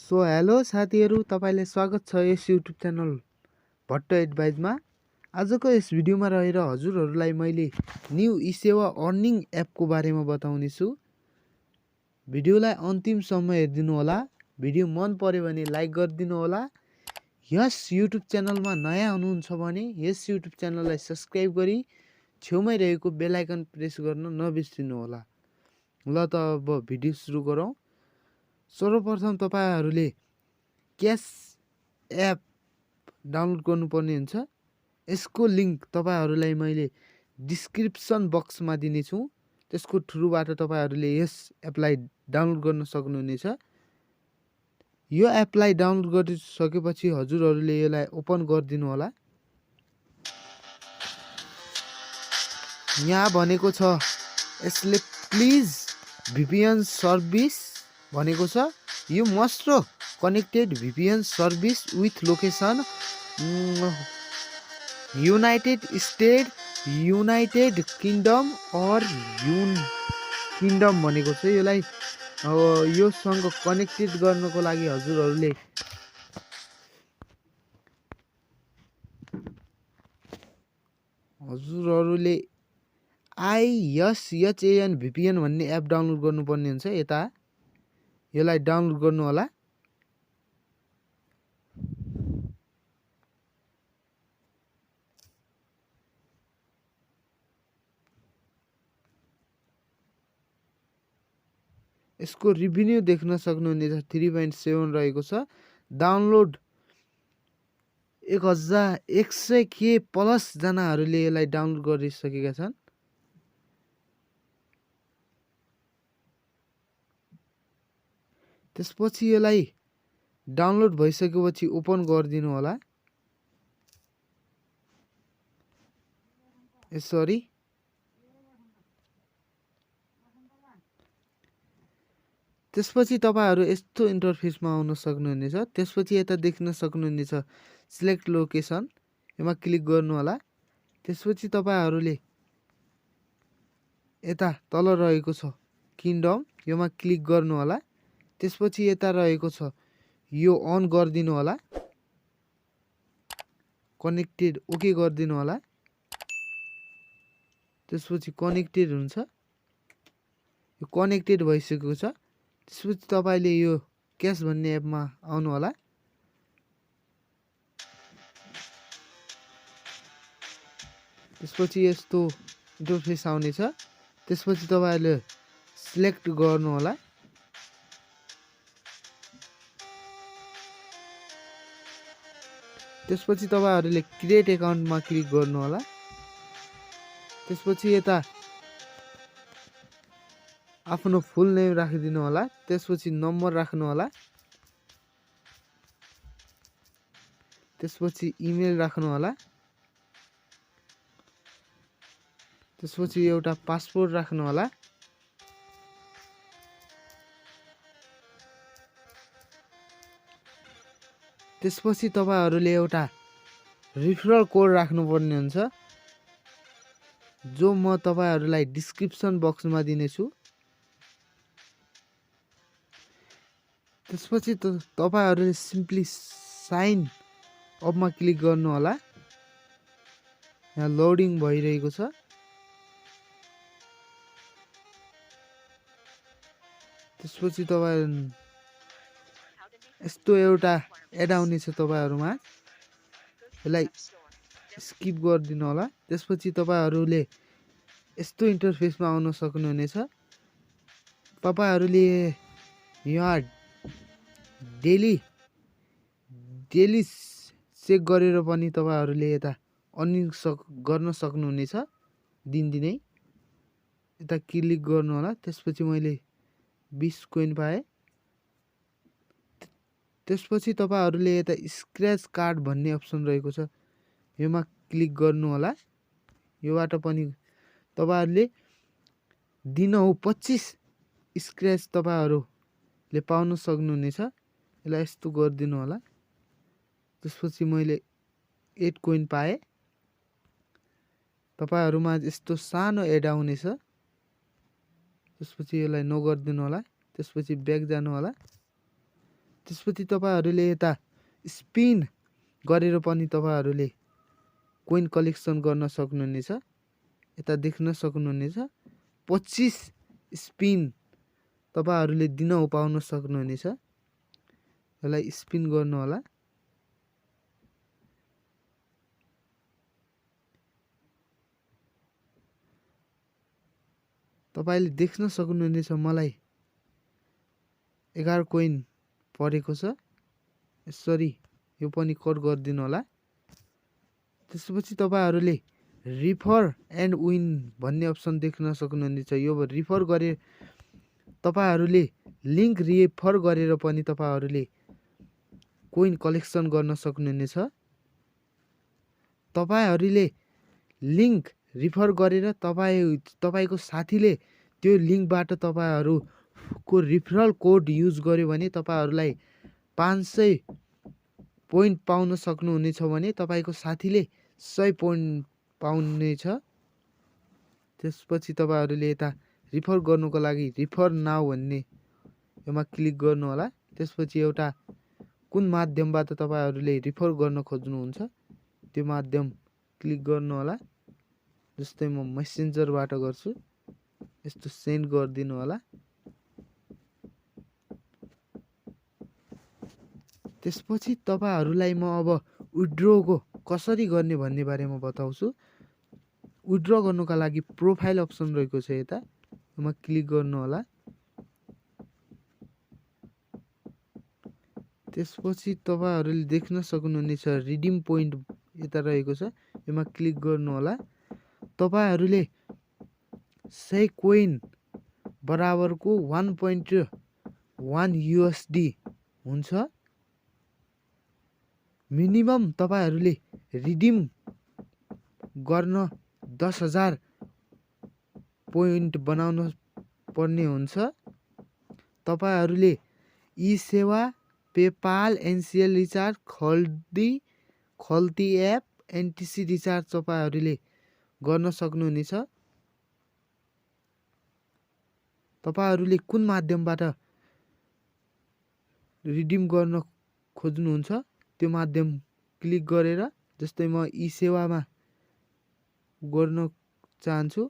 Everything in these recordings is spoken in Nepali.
सो हेलो साथीहरु, तपाईलाई स्वागत छ यस युट्युब च्यानल भट्ट एडभाइजमा। आजको यस भिडियोमा रहेर हजुरहरुलाई मैले न्यू esewa अर्निङ एपको बारेमा बताउने छु। भिडियोलाई अन्तिमसम्म हेर्दिनु होला। भिडियो मन पर्यो भने लाइक गरिदिनु होला। यस युट्युब च्यानलमा नयाँ हुनुहुन्छ भने यस युट्युब च्यानललाई सब्स्क्राइब गरी छेउमै रहेको बेल आइकन प्रेस गर्न नबिर्सिनु होला। ल त अब भिडियो सुरु गरौँ। सर्वप्रथम तपाईहरुले क्याश एप डाउनलोड गर्नुपर्ने हुन्छ। यसको लिंक तपाईहरुलाई मैले डिस्क्रिप्सन बक्समा दिने छु। त्यसको थ्रुबाट तपाईहरुले यस एपलाई डाउनलोड गर्न सक्नुहुनेछ। यो एपलाई डाउनलोड गरिसकेपछि हजुरहरुले यसलाई ओपन गरिदिनु होला। यहाँ भनेको छ यसले प्लिज VPN सर्भिस भनेको छ। You must connected VPN service with location United States, United Kingdom or Kingdom भनेको छ। यसलाई यो सँग कनेक्टेड गर्नको लागि हजुरहरुले ISHAN VPN भन्ने एप डाउनलोड गर्नुपर्ने हुन्छ। यता यसलाई डाउनलोड गर्नु होला। यसको रेभिन्यू देख्न सक्नुहुनेछ 3.7 रहेको छ। डाउनलोड 1100k प्लस जनाहरुले यसलाई डाउनलोड गरिसकेका छन्। त्यसपछि यसलाई डाउनलोड भइसकेपछि ओपन गरिदिनु होला। सरी त्यसपछि तपाईहरु यस्तो इन्टरफेसमा आउन सक्नुहुनेछ। त्यसपछि यता देख्न सक्नुहुनेछ सिलेक्ट लोकेसन, यसमा क्लिक गर्नु होला। त्यसपछि तपाईहरुले यता तल रहेको छ किङडम, यसमा क्लिक गर्नु होला। त्यसपछि यता रहेको छ यो अन गरिदिनु होला। कनेक्टेड ओके गरिदिनु होला। त्यसपछि कनेक्टेड हुन्छ। यो कनेक्टेड भइसकेको छ। त्यसपछि तपाईले यो क्याश भन्ने एपमा आउनु होला। त्यसपछि यस्तो इन्टरफेस आउनेछ। त्यसपछि तपाईले सिलेक्ट गर्नु होला। त्यसपछि तपाईहरुले क्रिएट अकाउन्टमा क्लिक गर्नु होला। त्यसपछि यता आफ्नो फुल नेम राखिदिनु होला। त्यसपछि नम्बर राख्नु होला। त्यसपछि इमेल राख्नु होला। त्यसपछि एउटा पासपोर्ट राख्नु होला। त्यसपछि तपाईहरुले एउटा रिफरल कोड राख्नुपर्ने हुन्छ, जो म तपाईहरुलाई डिस्क्रिप्सन बक्समा दिनेछु। त्यसपछि तपाईहरुले सिम्पली साइन अपमा क्लिक गर्नु होला। यहाँ लोडिङ भइरहेको छ। त्यसपछि तपाईहरु यस्तो एउटा एड आउनेछ तपाईहरुमा, यसलाई स्किप गरिदिनु होला। त्यसपछि तपाईहरुले यस्तो इन्टरफेसमा आउन सक्नुहुनेछ। तपाईहरुले यहाँ डेली चेक गरेर पनि तपाईहरुले यता अर्निङ गर्न सक्नुहुनेछ दिनदिनै। यता क्लिक गर्नु होला। त्यसपछि मैले 20 कोइन पाए। त्यसपछि तपाईहरुले यता स्क्रैच कार्ड भन्ने अप्सन रहेको छ, यसमा क्लिक गर्नु होला। योबाट पनि तपाईहरुले दिनहु 25 स्क्रैच तपाईहरुले पाउन सक्नुहुनेछ। यसलाई यस्तो गरिदिनु होला। त्यसपछि मैले 8 कोइन पाए। तपाईहरुमा यस्तो सानो एड आउनेछ। त्यसपछि यसलाई नो गरिदिनु होला। त्यसपछि ब्याक जानु होला। त्यसपछि तपाईहरूले यता स्पिन गरेर पनि तपाईहरूले कोइन कलेक्सन गर्न सक्नुहुनेछ। यता देख्न सक्नुहुनेछ 25 स्पिन तपाईहरूले दिन पाउन सक्नुहुनेछ। यसलाई स्पिन गर्नु होला। तपाईले देख्न सक्नुहुनेछ मलाई 11 कोइन परेको छ। सरी, यो पनि कट गरिदिनु होला। त्यसपछि तपाईहरूले रिफर एन्ड विन भन्ने अप्सन देख्न सक्नुहुनेछ। यो रिफर गरे तपाईहरूले लिङ्क रिफर गरेर पनि तपाईहरूले कोइन कलेक्सन गर्न सक्नुहुनेछ। तपाईहरूले लिङ्क रिफर गरेर तपाईको साथीले त्यो लिङ्कबाट तपाईहरूको रिफरल कोड युज गर्यो भने तपाईहरूलाई 500 पोइन्ट पाउन सक्नुहुनेछ भने तपाईको साथीले 100 पोइन्ट पाउनेछ। त्यसपछि तपाईहरूले यता रिफर गर्नुको लागि रिफर नाउ भन्ने यसमा क्लिक गर्नु होला। त्यसपछि एउटा कुन माध्यमबाट तपाईहरूले रिफर गर्न खोज्नुहुन्छ त्यो माध्यम क्लिक गर्नु होला। जस्तै म मेसेन्जरबाट गर्छु। यस्तो सेन्ड गरिदिनु होला। त्यसपछि तपाईहरूलाई म अब विथड्रको कसरी गर्ने भन्ने बारेमा बताउँछु। विथड्र गर्नुका लागि प्रोफाइल अप्सन रहेको छ, यता यसमा क्लिक गर्नु होला। त्यसपछि तपाईहरूले देख्न सक्नुहुनेछ रिडिम पोइन्ट यता रहेको छ, यसमा क्लिक गर्नु होला। तपाईहरूले 100 कोइन बराबरको 1.1 USD हुन्छ। मिनिमम तपाईहरूले रिडिम गर्न 10,000 पोइन्ट बनाउन पर्ने हुन्छ। तपाईहरूले esewa, पेपाल, एनसीएल रिचार्ज, खल्ती एप, एनटीसी रिचार्ज तपाईहरूले गर्न सक्नुहुनेछ। तपाईहरूले कुन माध्यमबाट रिडिम गर्न खोज्नुहुन्छ त्यो माध्यम क्लिक गरेर, जस्तै म esewaमा गर्न चाहन्छु।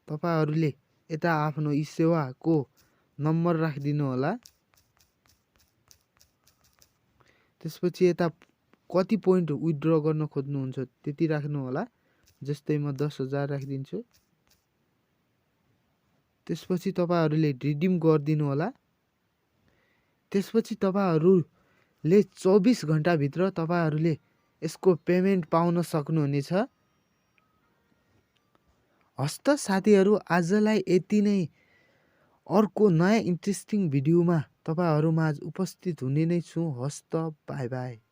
तपाईहरूले यता आफ्नो esewaको नम्बर राखिदिनु होला। त्यसपछि यता कति पोइन्ट विथड्र गर्न खोज्नुहुन्छ त्यति राख्नु होला। जस्तै म 10,000 राखिदिन्छु। त्यसपछि तपाईहरूले रिडिम गरिदिनु होला। त्यसपछि तपाईहरूले 24 घण्टाभित्र तपाईहरूले यसको पेमेन्ट पाउन सक्नुहुनेछ। हस्त साथीहरू, आजलाई यति नै। अर्को नयाँ इन्ट्रेस्टिङ भिडियोमा तपाईहरूमा उपस्थित हुने नै छु। हस्त, बाई बाई।